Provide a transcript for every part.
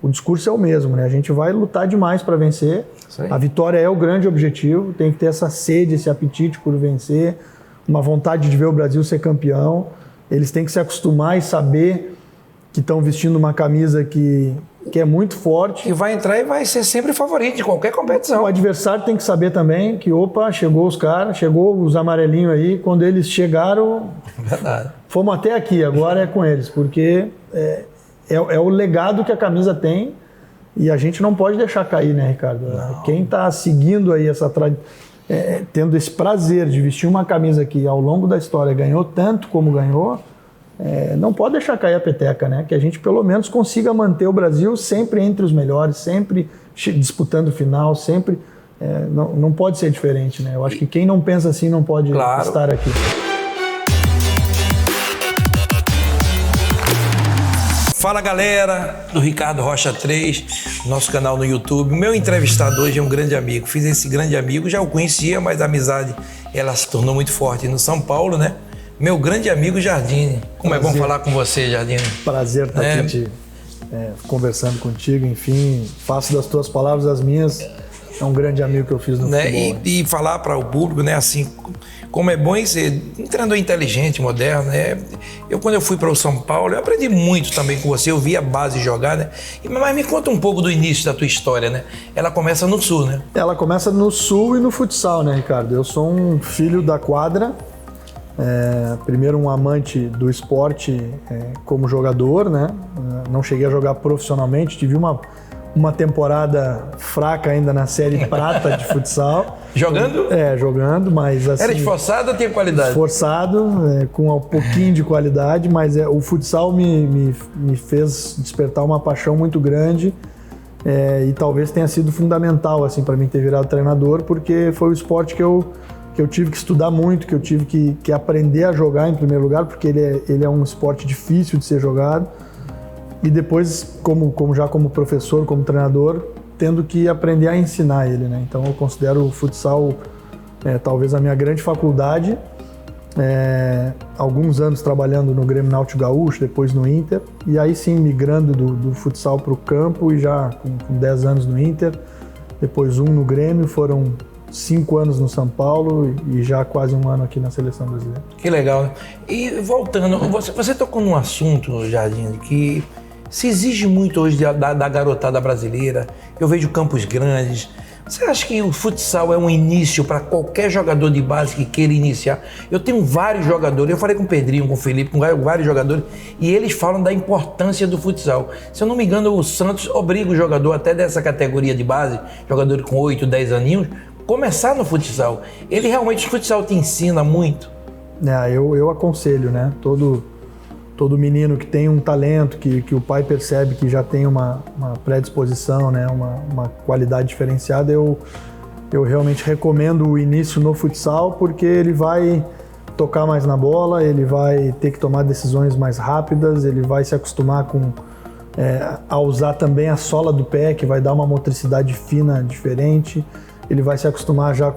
o discurso é o mesmo, né? A gente vai lutar demais para vencer. A vitória é o grande objetivo, tem que ter essa sede, esse apetite por vencer, uma vontade de ver o Brasil ser campeão. Eles têm que se acostumar e saber que estão vestindo uma camisa que é muito forte. E vai entrar e vai ser sempre favorito de qualquer competição. O adversário tem que saber também que, opa, chegou os caras, chegou os amarelinhos aí. Quando eles chegaram, verdade, fomos até aqui, agora é com eles, porque é o legado que a camisa tem e a gente não pode deixar cair, né, Ricardo? Não. Quem está seguindo aí tendo esse prazer de vestir uma camisa que ao longo da história ganhou tanto como ganhou, não pode deixar cair a peteca, né? Que a gente pelo menos consiga manter o Brasil sempre entre os melhores, sempre disputando final, sempre. Não pode ser diferente, né? Eu acho que quem não pensa assim não pode estar aqui. Fala, galera do Ricardo Rocha 3, nosso canal no YouTube. O meu entrevistado hoje é um grande amigo. Fiz esse grande amigo, já o conhecia, mas a amizade ela se tornou muito forte no São Paulo, né? Meu grande amigo Jardine. Como prazer. É bom falar com você, Jardine. Prazer estar aqui conversando contigo, enfim. Faço das tuas palavras as minhas. É um grande amigo que eu fiz no futebol. E falar para o público, né, assim, como é bom ser um treinador inteligente, moderno, né? Quando eu fui para o São Paulo, eu aprendi muito também com você, eu vi a base jogar, né? Mas me conta um pouco do início da tua história, né? Ela começa no Sul, né? Ela começa no Sul e no futsal, né, Ricardo? Eu sou um filho da quadra, primeiro um amante do esporte como jogador, né? Não cheguei a jogar profissionalmente, tive uma temporada fraca ainda na série prata de futsal. Jogando? Jogando, mas assim... Era esforçado ou tinha qualidade? Esforçado, com um pouquinho de qualidade, mas o futsal me fez despertar uma paixão muito grande e talvez tenha sido fundamental assim, para mim ter virado treinador, porque foi o esporte que eu tive que estudar muito, que eu tive que aprender a jogar em primeiro lugar, porque ele é um esporte difícil de ser jogado. E depois, como professor, como treinador, tendo que aprender a ensinar ele, né? Então eu considero o futsal talvez a minha grande faculdade. Alguns anos trabalhando no Grêmio Náutico Gaúcho, depois no Inter. E aí sim, migrando do futsal para o campo e já com 10 anos no Inter. Depois no Grêmio, foram 5 anos no São Paulo e já quase 1 ano aqui na Seleção Brasileira. Que legal, né? E voltando, você tocou num assunto, Jardim, que se exige muito hoje da garotada brasileira. Eu vejo campos grandes. Você acha que o futsal é um início para qualquer jogador de base que queira iniciar? Eu tenho vários jogadores, eu falei com o Pedrinho, com o Felipe, com vários jogadores, e eles falam da importância do futsal. Se eu não me engano, o Santos obriga o jogador até dessa categoria de base, jogador com 8, 10 aninhos, começar no futsal. O futsal te ensina muito? Eu aconselho, né? Todo menino que tem um talento, que o pai percebe que já tem uma predisposição, né? uma qualidade diferenciada, eu realmente recomendo o início no futsal, porque ele vai tocar mais na bola, ele vai ter que tomar decisões mais rápidas, ele vai se acostumar a usar também a sola do pé, que vai dar uma motricidade fina diferente. Ele vai se acostumar já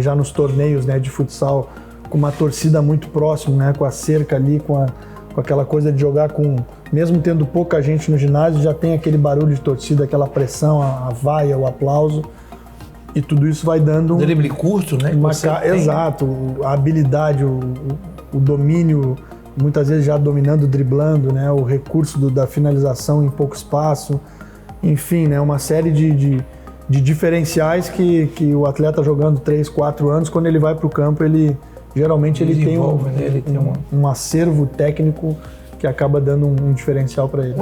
já nos torneios, né, de futsal, com uma torcida muito próxima, né, com a cerca ali, com aquela coisa de jogar mesmo tendo pouca gente no ginásio, já tem aquele barulho de torcida, aquela pressão, a vaia, o aplauso, e tudo isso vai dando drible curto, né? Exato, a habilidade, o domínio, muitas vezes já dominando, driblando, né, o recurso da finalização em pouco espaço, enfim, né, uma série de diferenciais que o atleta jogando 3, 4 anos, quando ele vai para o campo, geralmente ele tem um acervo técnico que acaba dando um diferencial para ele.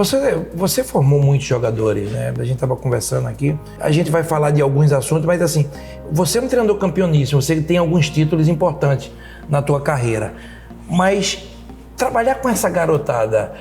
Você formou muitos jogadores, né? A gente estava conversando aqui. A gente vai falar de alguns assuntos, mas assim, você é um treinador campeoníssimo, você tem alguns títulos importantes na tua carreira. Mas trabalhar com essa garotada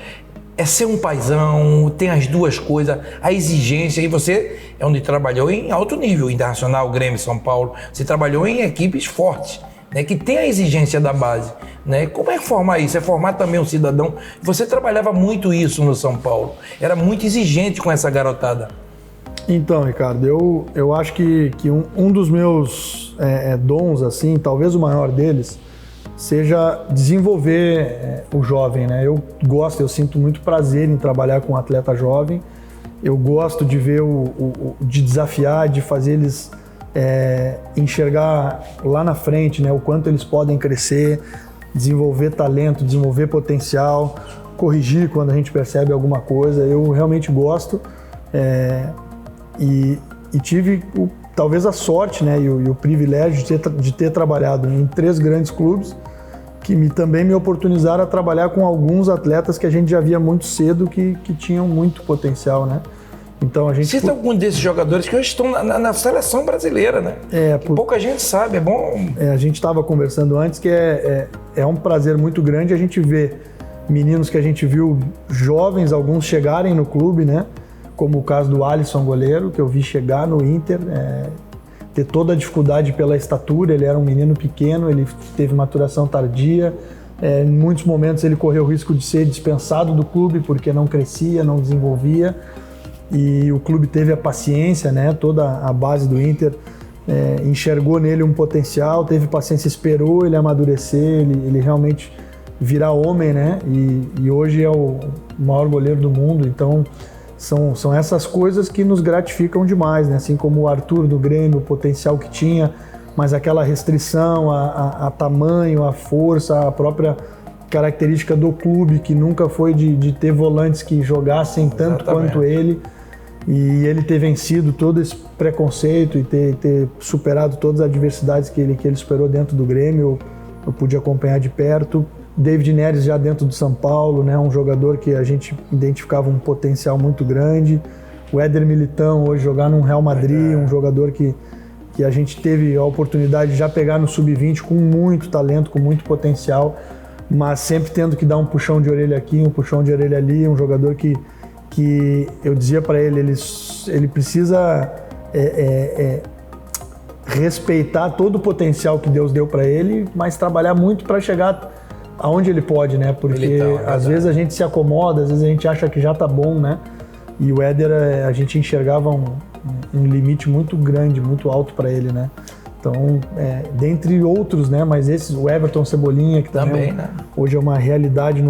é ser um paizão, tem as duas coisas, a exigência, e você é onde trabalhou em alto nível, Internacional, Grêmio, São Paulo, você trabalhou em equipes fortes, né, que tem a exigência da base, né? Como é formar isso? É formar também um cidadão. Você trabalhava muito isso no São Paulo, era muito exigente com essa garotada. Então, Ricardo, eu acho que um dos meus dons, assim, talvez o maior deles, seja desenvolver o jovem, né? Eu sinto muito prazer em trabalhar com um atleta jovem. Eu gosto de ver de desafiar, de fazer eles enxergar lá na frente, né? O quanto eles podem crescer, desenvolver talento, desenvolver potencial, corrigir quando a gente percebe alguma coisa. Eu realmente gosto e tive talvez a sorte, né? E o privilégio de ter trabalhado em 3 grandes clubes que também me oportunizaram a trabalhar com alguns atletas que a gente já via muito cedo que tinham muito potencial, né? Então a gente... Cita algum desses jogadores que hoje estão na seleção brasileira, né? Pouca gente sabe, é bom... a gente estava conversando antes que é um prazer muito grande a gente ver meninos que a gente viu jovens, alguns chegarem no clube, né? Como o caso do Alisson, goleiro, que eu vi chegar no Inter, ter toda a dificuldade pela estatura. Ele era um menino pequeno, ele teve maturação tardia, em muitos momentos ele correu o risco de ser dispensado do clube porque não crescia, não desenvolvia, e o clube teve a paciência, né? Toda a base do Inter enxergou nele um potencial, teve paciência, esperou ele amadurecer, ele realmente virar homem, né? E hoje é o maior goleiro do mundo. Então são essas coisas que nos gratificam demais, né? Assim como o Arthur do Grêmio, o potencial que tinha, mas aquela restrição a tamanho, a força, a própria característica do clube, que nunca foi de ter volantes que jogassem tanto quanto ele, e ele ter vencido todo esse preconceito e ter superado todas as adversidades que ele superou dentro do Grêmio. Eu pude acompanhar de perto. David Neres já dentro do São Paulo, né? Um jogador que a gente identificava um potencial muito grande. O Éder Militão hoje jogar no Real Madrid, um jogador que a gente teve a oportunidade de já pegar no Sub-20 com muito talento, com muito potencial, mas sempre tendo que dar um puxão de orelha aqui, um puxão de orelha ali. Um jogador que eu dizia para ele precisa respeitar todo o potencial que Deus deu para ele, mas trabalhar muito para chegar aonde ele pode, né? Porque às vezes a gente se acomoda, às vezes a gente acha que já tá bom, né? E o Éder, a gente enxergava um limite muito grande, muito alto para ele, né? Então, dentre outros, né? Mas o Everton Cebolinha, que também né? Hoje é uma realidade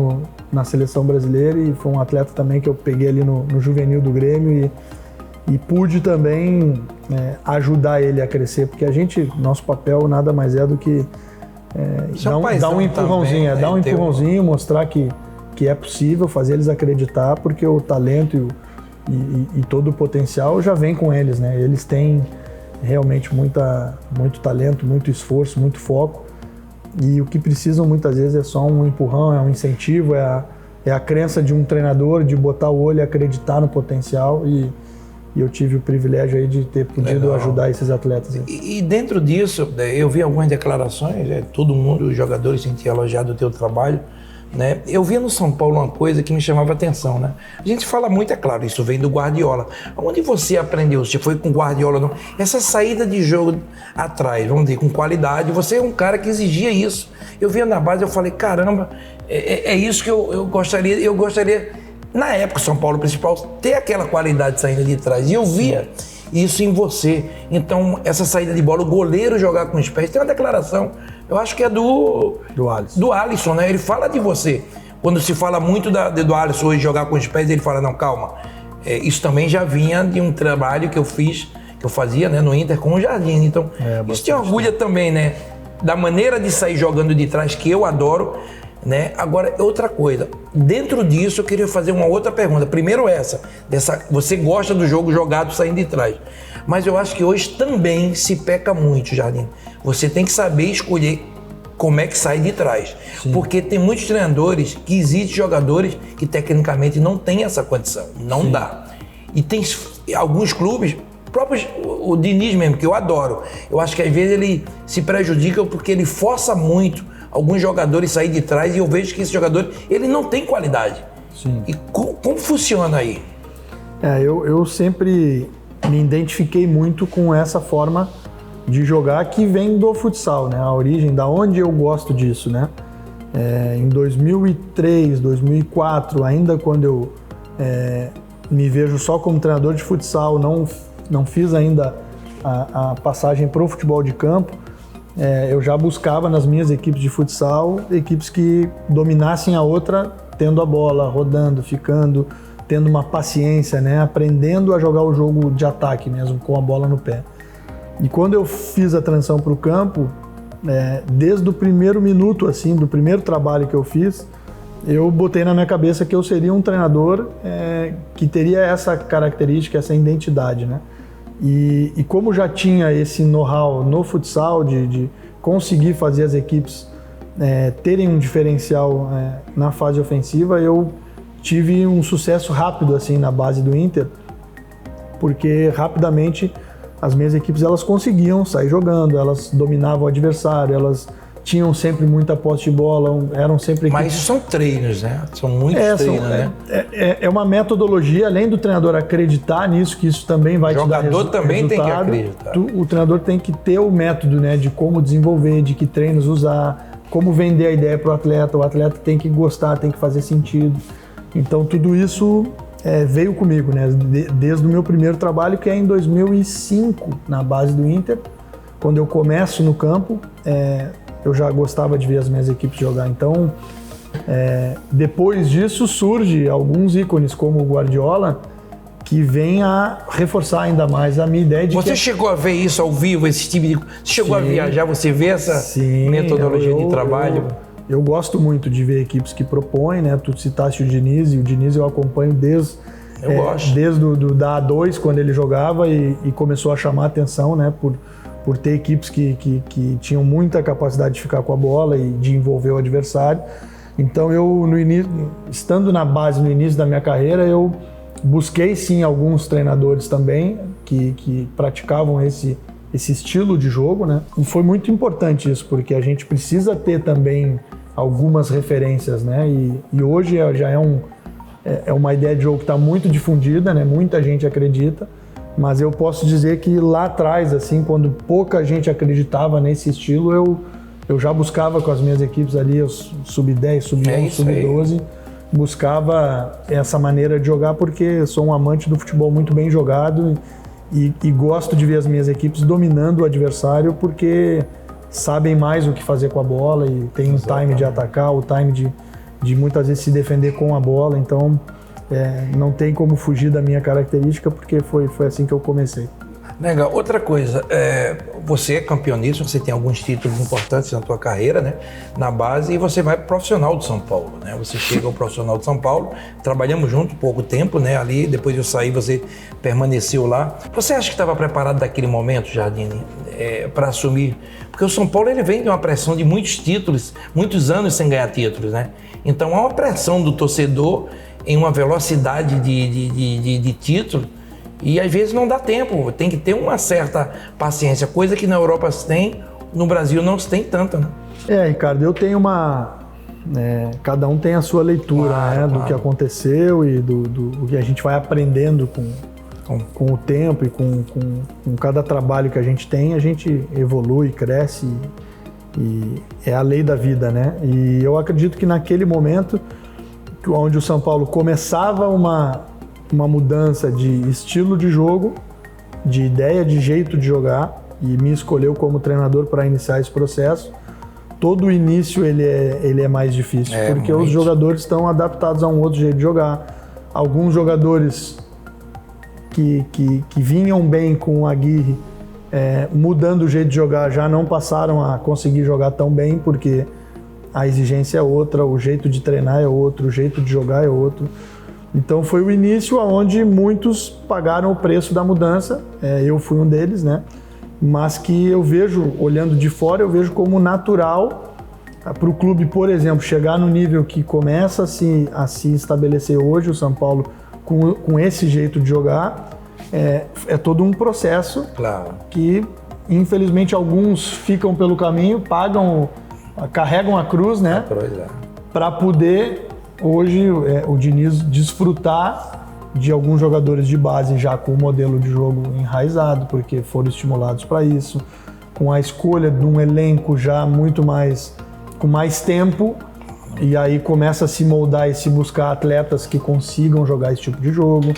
na seleção brasileira, e foi um atleta também que eu peguei ali no juvenil do Grêmio e pude também ajudar ele a crescer, porque nosso papel nada mais é do que dar um empurrãozinho, também, dar um empurrãozinho, mostrar que é possível, fazer eles acreditar, porque o talento e todo o potencial já vem com eles, né? Eles têm realmente muito talento, muito esforço, muito foco, e o que precisam muitas vezes é só um empurrão, é um incentivo, é a crença de um treinador de botar o olho e acreditar no potencial, e eu tive o privilégio aí de ter podido ajudar esses atletas. E dentro disso, eu vi algumas declarações, todo mundo, os jogadores sentiam elogiado o teu trabalho, né? Eu via no São Paulo uma coisa que me chamava a atenção, né? A gente fala muito, é claro, isso vem do Guardiola. Onde você aprendeu? Você foi com o Guardiola? Não? Essa saída de jogo atrás, vamos dizer, com qualidade, você é um cara que exigia isso. Eu via na base, eu falei, caramba, é isso que eu gostaria. Eu gostaria, na época, São Paulo principal, ter aquela qualidade saindo de trás. E eu via isso em você. Então, essa saída de bola, o goleiro jogar com os pés, tem uma declaração, eu acho que é do Alisson, né? Ele fala de você. Quando se fala muito do Alisson hoje jogar com os pés, ele fala, não, calma. Isso também já vinha de um trabalho que eu fazia, né, no Inter com o Jardim. Então, isso te orgulha também, né? Da maneira de sair jogando de trás, que eu adoro, né? Agora, outra coisa. Dentro disso, eu queria fazer uma outra pergunta. Primeiro você gosta do jogo jogado saindo de trás. Mas eu acho que hoje também se peca muito, Jardim. Você tem que saber escolher como é que sai de trás. Sim. Porque tem muitos treinadores que existem jogadores que tecnicamente não têm essa condição. Não dá. E tem alguns clubes, próprios, o Diniz mesmo, que eu adoro. Eu acho que às vezes ele se prejudica porque ele força muito alguns jogadores sair de trás, e eu vejo que esse jogador, ele não tem qualidade. Sim. E como funciona aí? Eu sempre me identifiquei muito com essa forma de jogar que vem do futsal, né? A origem, da onde eu gosto disso, né? Em 2003, 2004, ainda quando eu me vejo só como treinador de futsal, não fiz ainda a passagem para o futebol de campo, eu já buscava nas minhas equipes de futsal, equipes que dominassem a outra, tendo a bola, rodando, ficando, tendo uma paciência, né? Aprendendo a jogar o jogo de ataque mesmo, com a bola no pé. E quando eu fiz a transição para o campo, desde o primeiro minuto, assim, do primeiro trabalho que eu fiz, eu botei na minha cabeça que eu seria um treinador que teria essa característica, essa identidade, né? E como já tinha esse know-how no futsal de conseguir fazer as equipes terem um diferencial na fase ofensiva, eu tive um sucesso rápido assim na base do Inter, porque rapidamente as minhas equipes elas conseguiam sair jogando, elas dominavam o adversário, elas tinham sempre muita posse de bola, eram sempre equipes... Mas isso são treinos, né? São muitos treinos, né? É uma metodologia, além do treinador acreditar nisso, que isso também vai te dar resultado. O jogador também tem que acreditar. O treinador tem que ter o método, né, de como desenvolver, de que treinos usar, como vender a ideia para o atleta tem que gostar, tem que fazer sentido. Então tudo isso veio comigo, né, desde o meu primeiro trabalho, que é em 2005, na base do Inter. Quando eu começo no campo, eu já gostava de ver as minhas equipes jogar. Então, depois disso, surge alguns ícones como o Guardiola, que vem a reforçar ainda mais a minha ideia de Você chegou a ver isso ao vivo, esse tipo de... Você chegou a viajar, você vê essa metodologia de trabalho? Eu gosto muito de ver equipes que propõem, né? Tu citaste o Diniz, e o Diniz eu acompanho desde da A2, quando ele jogava e começou a chamar a atenção, né? Por ter equipes que tinham muita capacidade de ficar com a bola e de envolver o adversário. Então eu, estando na base no início da minha carreira, eu busquei sim alguns treinadores também que praticavam esse estilo de jogo, né? E foi muito importante isso, porque a gente precisa ter também algumas referências, né? E hoje já é uma ideia de jogo que está muito difundida, né? Muita gente acredita. Mas eu posso dizer que lá atrás, assim, quando pouca gente acreditava nesse estilo, eu já buscava com as minhas equipes ali, os sub-10, sub-11, sub-12, buscava essa maneira de jogar porque sou um amante do futebol muito bem jogado e gosto de ver as minhas equipes dominando o adversário porque sabem mais o que fazer com a bola e tem um time de atacar, o time de muitas vezes se defender com a bola, então... não tem como fugir da minha característica, porque foi assim que eu comecei. Legal. Outra coisa, você é campeoníssimo, você tem alguns títulos importantes na tua carreira, né? Na base, e você vai pro profissional de São Paulo, né? Você chega ao profissional de São Paulo, trabalhamos junto pouco tempo, né? Ali, depois de eu sair, você permaneceu lá. Você acha que estava preparado daquele momento, Jardine, para assumir? Porque o São Paulo, ele vem de uma pressão de muitos títulos, muitos anos sem ganhar títulos, né? Então, há uma pressão do torcedor em uma velocidade de título e às vezes não dá tempo, tem que ter uma certa paciência, coisa que na Europa se tem, no Brasil não se tem tanta, né? Ricardo, eu tenho cada um tem a sua leitura, claro. Do que aconteceu e do que a gente vai aprendendo com o tempo e com cada trabalho que a gente evolui, cresce e é a lei da vida, né? E eu acredito que naquele momento onde o São Paulo começava uma mudança de estilo de jogo, de ideia, de jeito de jogar, e me escolheu como treinador para iniciar esse processo, todo o início ele é mais difícil, porque os jogadores estão adaptados a um outro jeito de jogar. Alguns jogadores que vinham bem com o Aguirre, mudando o jeito de jogar, já não passaram a conseguir jogar tão bem, porque a exigência é outra, o jeito de treinar é outro, o jeito de jogar é outro. Então foi o início onde muitos pagaram o preço da mudança, eu fui um deles, né? Mas que eu vejo, olhando de fora, eu vejo como natural para o clube, por exemplo, chegar no nível que começa a se estabelecer hoje, o São Paulo, com esse jeito de jogar, é todo um processo, claro, que infelizmente alguns ficam pelo caminho, carregam a cruz, né? Para poder hoje o Diniz desfrutar de alguns jogadores de base já com o modelo de jogo enraizado, porque foram estimulados para isso, com a escolha de um elenco já com mais tempo, e aí começa a se moldar e se buscar atletas que consigam jogar esse tipo de jogo.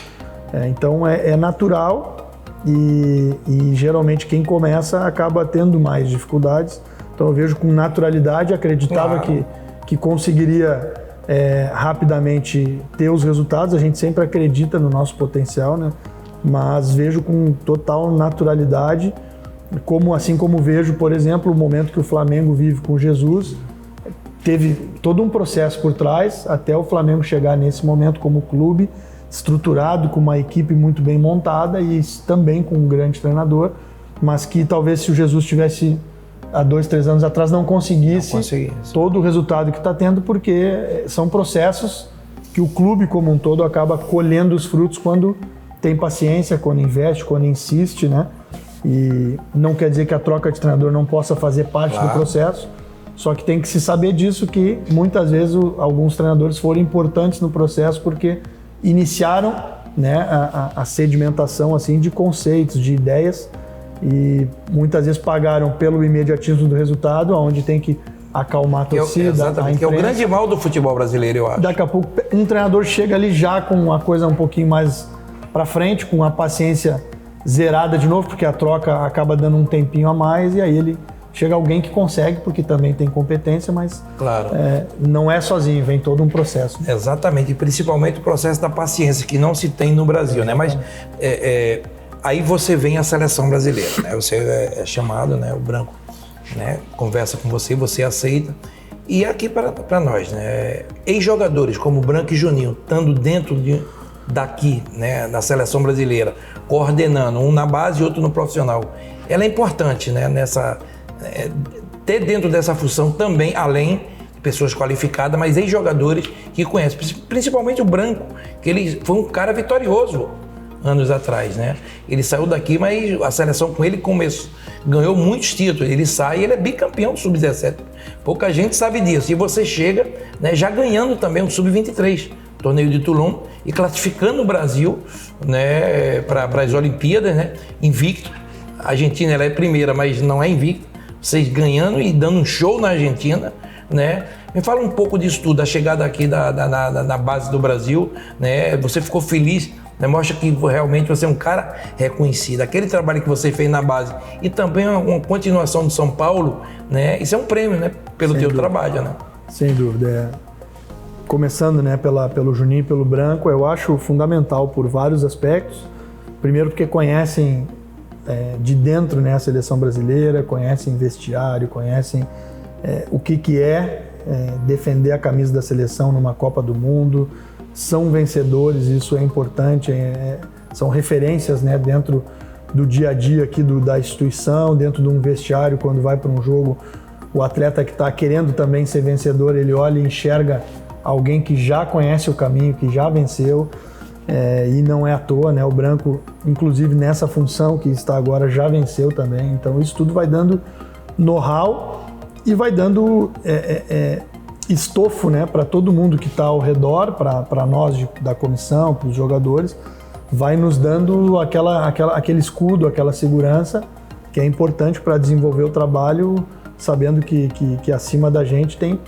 Então é natural e geralmente quem começa acaba tendo mais dificuldades. Então eu vejo com naturalidade, acreditava que conseguiria rapidamente ter os resultados. A gente sempre acredita no nosso potencial, né? Mas vejo com total naturalidade, assim como vejo, por exemplo, o momento que o Flamengo vive com Jesus. Teve todo um processo por trás até o Flamengo chegar nesse momento como clube, estruturado, com uma equipe muito bem montada e também com um grande treinador, mas que talvez se o Jesus tivesse há 2, 3 anos atrás não conseguisse todo o resultado que está tendo, porque são processos que o clube como um todo acaba colhendo os frutos quando tem paciência, quando investe, quando insiste, né? E não quer dizer que a troca de treinador não possa fazer parte do processo, só que tem que se saber disso, que muitas vezes alguns treinadores foram importantes no processo porque iniciaram, né, a sedimentação assim, de conceitos, de ideias, e muitas vezes pagaram pelo imediatismo do resultado, onde tem que acalmar a torcida, a imprensa. Que é o grande mal do futebol brasileiro, eu acho. Daqui a pouco um treinador chega ali já com uma coisa um pouquinho mais para frente, com a paciência zerada de novo, porque a troca acaba dando um tempinho a mais, e aí ele chega alguém que consegue, porque também tem competência, mas não é sozinho, vem todo um processo. Exatamente, e principalmente o processo da paciência, que não se tem no Brasil, né? Mas aí você vem a seleção brasileira, né? Você é chamado, né? O Branco, né? Conversa com você, você aceita. E aqui para nós, né? Ex-jogadores como Branco e Juninho, estando dentro daqui, né? Da seleção brasileira, coordenando, um na base e outro no profissional. Ela é importante, né? Ter dentro dessa função também, além de pessoas qualificadas, mas ex-jogadores que conhecem, principalmente o Branco, que ele foi um cara vitorioso anos atrás, né? Ele saiu daqui, mas a seleção com ele começou, ganhou muitos títulos. Ele sai e ele é bicampeão do Sub-17. Pouca gente sabe disso. E você chega, né, já ganhando também o Sub-23, torneio de Toulon, e classificando o Brasil, né, para as Olimpíadas, né, invicto. A Argentina ela é primeira, mas não é invicta. Vocês ganhando e dando um show na Argentina, né? Me fala um pouco disso tudo, da chegada aqui na base do Brasil, né? Você ficou feliz, né? Mostra que realmente você é um cara reconhecido. Aquele trabalho que você fez na base e também uma continuação de São Paulo, né? Isso é um prêmio, né? Pelo teu trabalho, né? Sem dúvida. Começando, né, pelo Juninho e pelo Branco, eu acho fundamental por vários aspectos. Primeiro porque conhecem de dentro, né, a seleção brasileira, conhecem vestiário, conhecem o que é defender a camisa da seleção numa Copa do Mundo, são vencedores, isso é importante, são referências, né, dentro do dia a dia aqui da instituição, dentro de um vestiário, quando vai para um jogo, o atleta que está querendo também ser vencedor, ele olha e enxerga alguém que já conhece o caminho, que já venceu. E não é à toa, né? O Branco, inclusive nessa função que está agora, já venceu também. Então isso tudo vai dando know-how e vai dando estofo, né, para todo mundo que está ao redor, para nós da comissão, para os jogadores, vai nos dando aquele escudo, aquela segurança que é importante para desenvolver o trabalho, sabendo que acima da gente tem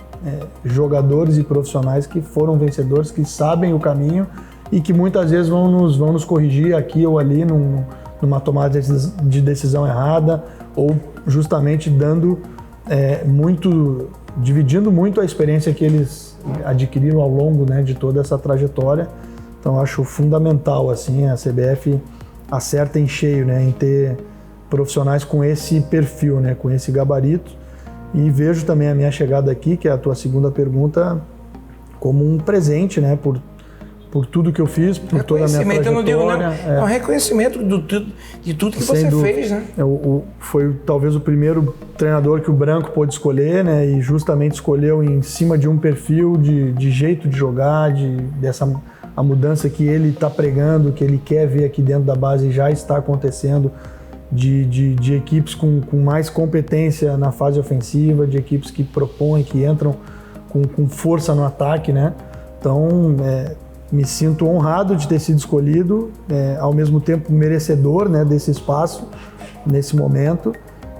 jogadores e profissionais que foram vencedores, que sabem o caminho e que muitas vezes vão nos corrigir aqui ou ali numa tomada de decisão errada, ou justamente dividindo muito a experiência que eles adquiriram ao longo, né, de toda essa trajetória. Então acho fundamental, assim, a CBF acerta em cheio, né, em ter profissionais com esse perfil, né, com esse gabarito. E vejo também a minha chegada aqui, que é a tua segunda pergunta, como um presente, né, por tudo que eu fiz, por toda a minha trajetória. Eu não digo, não. É um reconhecimento de tudo que você fez, né? Foi talvez o primeiro treinador que o Branco pôde escolher, né? E justamente escolheu em cima de um perfil de jeito de jogar, a mudança que ele está pregando, que ele quer ver aqui dentro da base já está acontecendo, de equipes com mais competência na fase ofensiva, de equipes que propõem, que entram com força no ataque, né? Então, me sinto honrado de ter sido escolhido, ao mesmo tempo merecedor, né, desse espaço, nesse momento,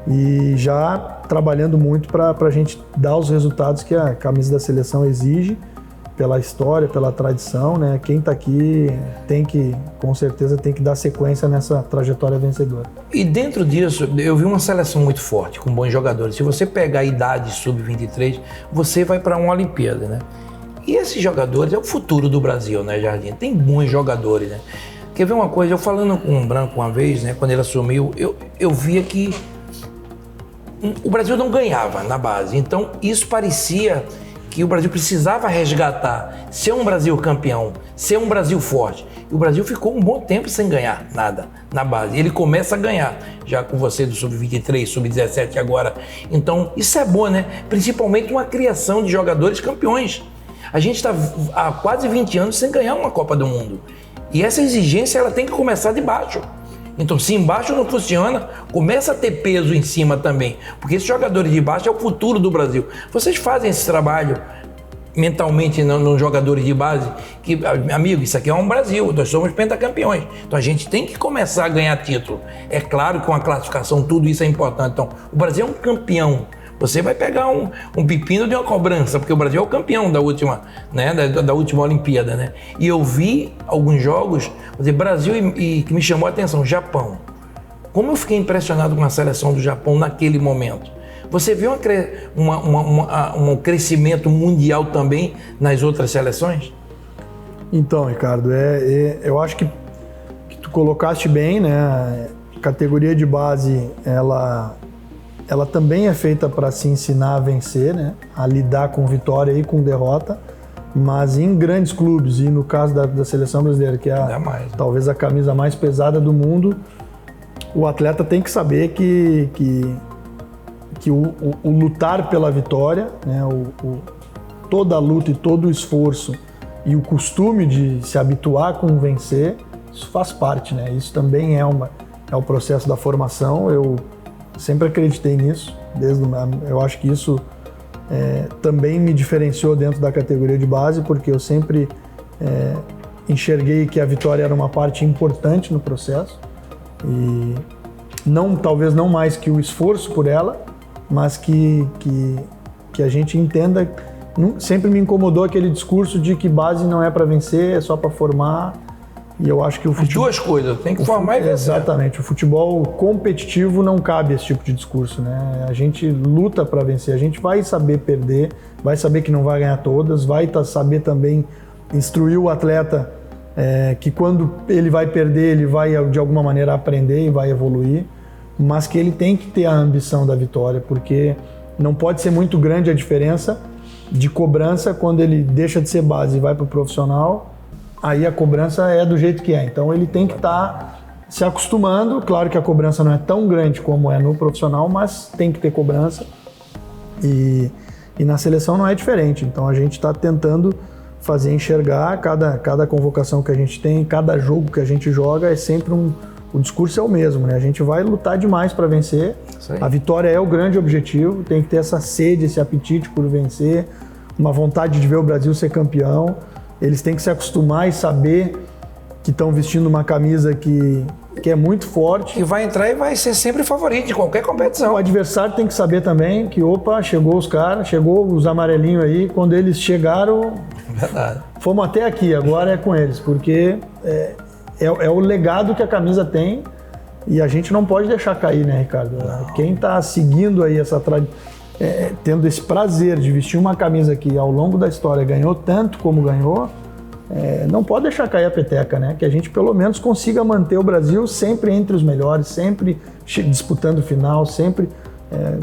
e já trabalhando muito para a gente dar os resultados que a camisa da seleção exige pela história, pela tradição, né? Quem está aqui com certeza tem que dar sequência nessa trajetória vencedora. E dentro disso, eu vi uma seleção muito forte, com bons jogadores. Se você pegar a idade sub-23, você vai para uma Olimpíada, né? E esses jogadores é o futuro do Brasil, né, Jardim? Tem bons jogadores, né? Quer ver uma coisa? Eu falando com o Branco uma vez, né, quando ele assumiu, eu via que o Brasil não ganhava na base. Então, isso parecia que o Brasil precisava resgatar, ser um Brasil campeão, ser um Brasil forte. E o Brasil ficou um bom tempo sem ganhar nada na base. Ele começa a ganhar, já com você do Sub-23, Sub-17 agora. Então, isso é bom, né? Principalmente uma criação de jogadores campeões. A gente está há quase 20 anos sem ganhar uma Copa do Mundo. E essa exigência ela tem que começar de baixo. Então, se embaixo não funciona, começa a ter peso em cima também. Porque esses jogadores de baixo é o futuro do Brasil. Vocês fazem esse trabalho mentalmente nos jogadores de base, que, amigo, isso aqui é um Brasil, nós somos pentacampeões. Então, a gente tem que começar a ganhar título. É claro que com a classificação, tudo isso é importante. Então, o Brasil é um campeão. Você vai pegar um pepino de uma cobrança, porque o Brasil é o campeão da última, né, da última Olimpíada, né? E eu vi alguns jogos, Brasil e que me chamou a atenção, Japão. Como eu fiquei impressionado com a seleção do Japão naquele momento. Você viu um crescimento mundial também nas outras seleções? Então, Ricardo, eu acho que tu colocaste bem, né? A categoria de base, ela também é feita para se ensinar a vencer, né? A lidar com vitória e com derrota, mas em grandes clubes, e no caso da seleção brasileira, que é talvez a camisa mais pesada do mundo, o atleta tem que saber que o lutar pela vitória, né? Toda a luta e todo o esforço e o costume de se habituar com vencer, isso faz parte, né? Isso também é o processo da formação. Eu sempre acreditei nisso, eu acho que isso também me diferenciou dentro da categoria de base, porque eu sempre enxerguei que a vitória era uma parte importante no processo e talvez não mais que o esforço por ela, mas que a gente entenda. Sempre me incomodou aquele discurso de que base não é para vencer, é só para formar. E eu acho que o futebol... Duas coisas, tem que formar e vencer. Exatamente, o futebol competitivo não cabe esse tipo de discurso, né? A gente luta para vencer, a gente vai saber perder, vai saber que não vai ganhar todas, vai saber também instruir o atleta que quando ele vai perder, ele vai de alguma maneira aprender e vai evoluir, mas que ele tem que ter a ambição da vitória, porque não pode ser muito grande a diferença de cobrança quando ele deixa de ser base e vai para o profissional. Aí a cobrança é do jeito que é. Então ele tem que estar se acostumando. Claro que a cobrança não é tão grande como é no profissional, mas tem que ter cobrança. E na seleção não é diferente. Então a gente está tentando fazer enxergar cada convocação que a gente tem, cada jogo que a gente joga, é sempre o discurso é o mesmo, né? A gente vai lutar demais para vencer. A vitória é o grande objetivo. Tem que ter essa sede, esse apetite por vencer, uma vontade de ver o Brasil ser campeão. Eles têm que se acostumar e saber que estão vestindo uma camisa que é muito forte. E vai entrar e vai ser sempre favorito de qualquer competição. O adversário tem que saber também que, chegou os caras, chegou os amarelinhos aí. Quando eles chegaram, verdade, fomos até aqui, agora é com eles. Porque é o legado que a camisa tem e a gente não pode deixar cair, né, Ricardo? Não. Quem está seguindo aí tendo esse prazer de vestir uma camisa que ao longo da história ganhou tanto como ganhou, não pode deixar cair a peteca, né? Que a gente pelo menos consiga manter o Brasil sempre entre os melhores, sempre disputando final, sempre.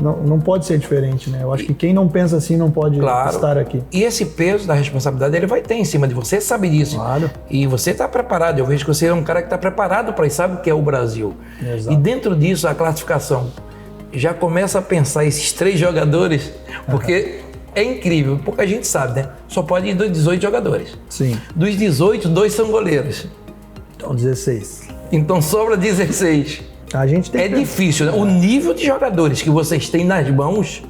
Não pode ser diferente, né? Eu acho que quem não pensa assim não pode estar aqui. E esse peso da responsabilidade ele vai ter em cima de você, sabe disso. Claro. E você está preparado, eu vejo que você é um cara que está preparado para isso, sabe o que é o Brasil. Exato. E dentro disso, a classificação já começa a pensar esses 3 jogadores, porque é incrível, pouca gente sabe, né? Só pode ir 18 jogadores. Sim. Dos 18, 2 são goleiros. Então 16. Então sobra 16. A gente tem difícil, né? O nível de jogadores que vocês têm nas mãos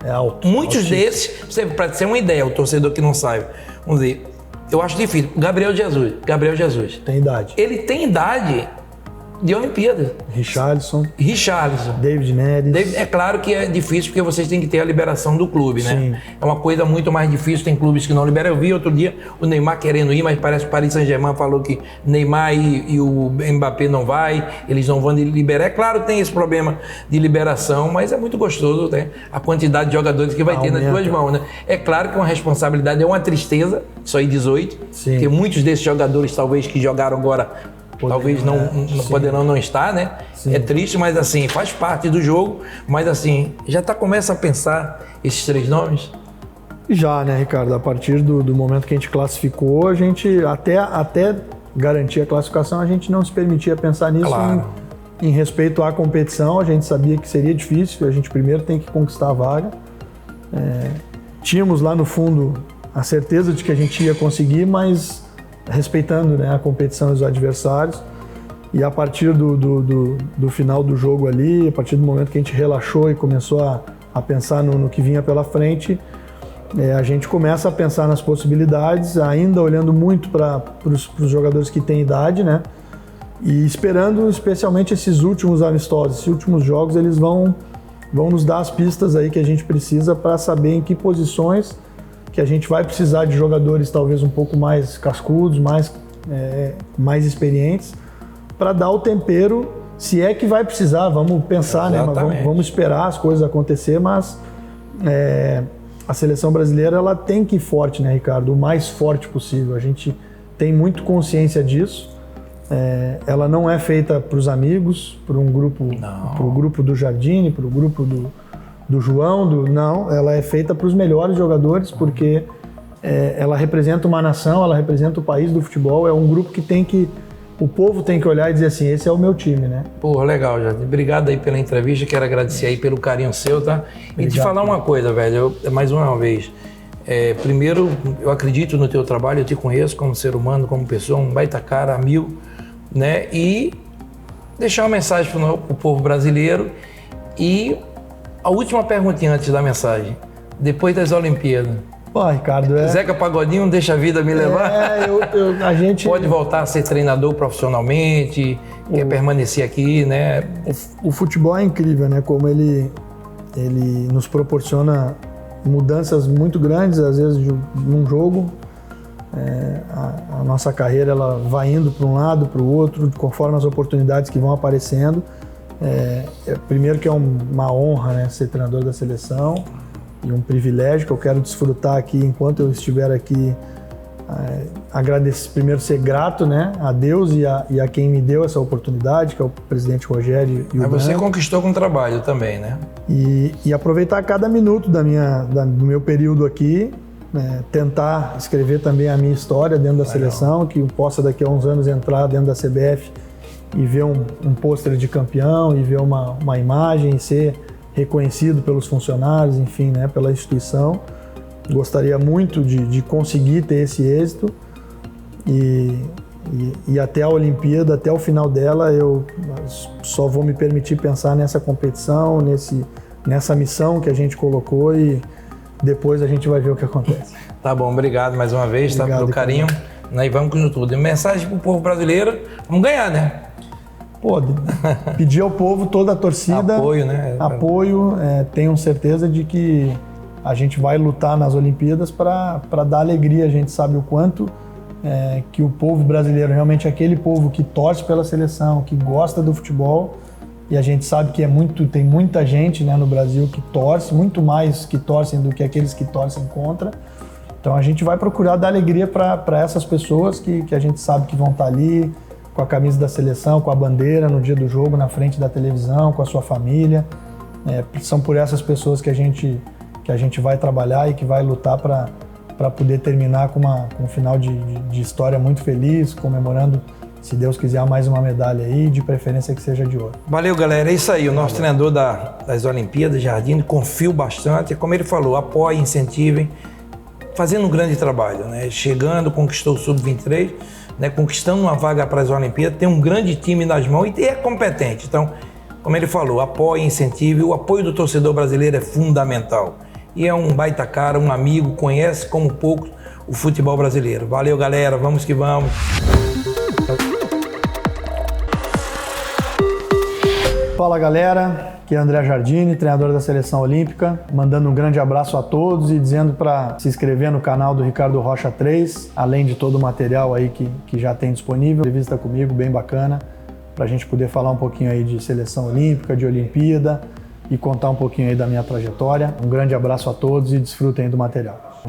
é alto. Muitos desses, para ter uma ideia, o torcedor que não sabe, vamos dizer, eu acho difícil. Gabriel Jesus. Tem idade. Ele tem idade de Olimpíadas. Richarlison, David Neres. É claro que é difícil porque vocês têm que ter a liberação do clube, né? Sim. É uma coisa muito mais difícil, tem clubes que não liberam. Eu vi outro dia o Neymar querendo ir, mas parece que o Paris Saint-Germain falou que Neymar e o Mbappé não vai, eles não vão liberar. É claro que tem esse problema de liberação, mas é muito gostoso, né? A quantidade de jogadores que vai ter nas tuas mãos, né? É claro que é uma responsabilidade, é uma tristeza, só ir 18, Sim. porque muitos desses jogadores, talvez, que jogaram agora, talvez não poderão não estar, né? Sim. É triste, mas assim, faz parte do jogo. Mas assim, já começa a pensar esses 3 nomes? Já, né, Ricardo? A partir do momento que a gente classificou, a gente até garantir a classificação, a gente não se permitia pensar nisso. Claro. Em respeito à competição, a gente sabia que seria difícil, a gente primeiro tem que conquistar a vaga. Tínhamos lá no fundo a certeza de que a gente ia conseguir, mas respeitando, né, a competição e os adversários. E a partir do final do jogo ali, a partir do momento que a gente relaxou e começou a pensar no que vinha pela frente, a gente começa a pensar nas possibilidades, ainda olhando muito para os jogadores que têm idade, né? E esperando especialmente esses últimos amistosos, esses últimos jogos, eles vão nos dar as pistas aí que a gente precisa para saber em que posições que a gente vai precisar de jogadores talvez um pouco mais cascudos, mais experientes, para dar o tempero, se é que vai precisar, vamos pensar, né? Mas vamos esperar as coisas acontecer, mas a seleção brasileira ela tem que ir forte, né, Ricardo? O mais forte possível. A gente tem muito consciência disso. Ela não é feita para os amigos, para um grupo, para o grupo do Jardine, para o grupo do João, não, ela é feita para os melhores jogadores, porque ela representa uma nação, ela representa o país do futebol, é um grupo que o povo tem que olhar e dizer assim, esse é o meu time, né? Pô, legal, Jardim. Obrigado aí pela entrevista, quero agradecer aí pelo carinho seu, tá? Obrigado. E te falar uma coisa, velho, mais uma vez, primeiro, eu acredito no teu trabalho, eu te conheço como ser humano, como pessoa, um baita cara, 1000, né? E deixar uma mensagem para o povo brasileiro. E a última perguntinha antes da mensagem, depois das Olimpíadas. Pô, Ricardo, Zeca Pagodinho, deixa a vida me levar. A gente pode voltar a ser treinador profissionalmente, quer permanecer aqui, né? O futebol é incrível, né? Como ele nos proporciona mudanças muito grandes, às vezes num jogo. A nossa carreira ela vai indo para um lado, para o outro, conforme as oportunidades que vão aparecendo. Primeiro que é uma honra, né, ser treinador da seleção e um privilégio que eu quero desfrutar aqui enquanto eu estiver aqui. Agradecer, primeiro ser grato, né, a Deus e a quem me deu essa oportunidade, que é o presidente Rogério e o Mas você conquistou com trabalho também, né? E aproveitar cada minuto do meu período aqui, tentar escrever também a minha história dentro da seleção, que eu possa daqui a uns anos entrar dentro da CBF e ver um pôster de campeão, e ver uma imagem, e ser reconhecido pelos funcionários, enfim, né, pela instituição. Gostaria muito de conseguir ter esse êxito e até a Olimpíada, até o final dela, eu só vou me permitir pensar nessa competição, nessa missão que a gente colocou, e depois a gente vai ver o que acontece. Tá bom, obrigado mais uma vez, obrigado, pelo carinho, né, e vamos com tudo. E mensagem pro povo brasileiro, vamos ganhar, né? Pô, pedir ao povo, toda a torcida, apoio, né? Apoio, tenham certeza de que a gente vai lutar nas Olimpíadas para dar alegria. A gente sabe o quanto que o povo brasileiro realmente é aquele povo que torce pela seleção, que gosta do futebol, e a gente sabe que tem muita gente, né, no Brasil que torce, muito mais que torcem do que aqueles que torcem contra. Então a gente vai procurar dar alegria para essas pessoas que a gente sabe que vão estar ali com a camisa da seleção, com a bandeira no dia do jogo, na frente da televisão, com a sua família. São por essas pessoas que a gente vai trabalhar e que vai lutar para poder terminar com um final de história muito feliz, comemorando, se Deus quiser, mais uma medalha aí, de preferência que seja de ouro. Valeu, galera. É isso aí. O nosso treinador das Olimpíadas, Jardine, confio bastante. Como ele falou, apoiem, incentivem, fazendo um grande trabalho, né? Chegando, conquistou o Sub-23, né? Conquistando uma vaga para as Olimpíadas, tem um grande time nas mãos e é competente. Então, como ele falou, apoie, incentive. O apoio do torcedor brasileiro é fundamental. E é um baita cara, um amigo, conhece como pouco o futebol brasileiro. Valeu, galera. Vamos que vamos. Fala galera, aqui é André Jardini, treinador da Seleção Olímpica, mandando um grande abraço a todos e dizendo para se inscrever no canal do Ricardo Rocha 3, além de todo o material aí que já tem disponível. Entrevista comigo, bem bacana, para a gente poder falar um pouquinho aí de Seleção Olímpica, de Olimpíada e contar um pouquinho aí da minha trajetória. Um grande abraço a todos e desfrutem do material.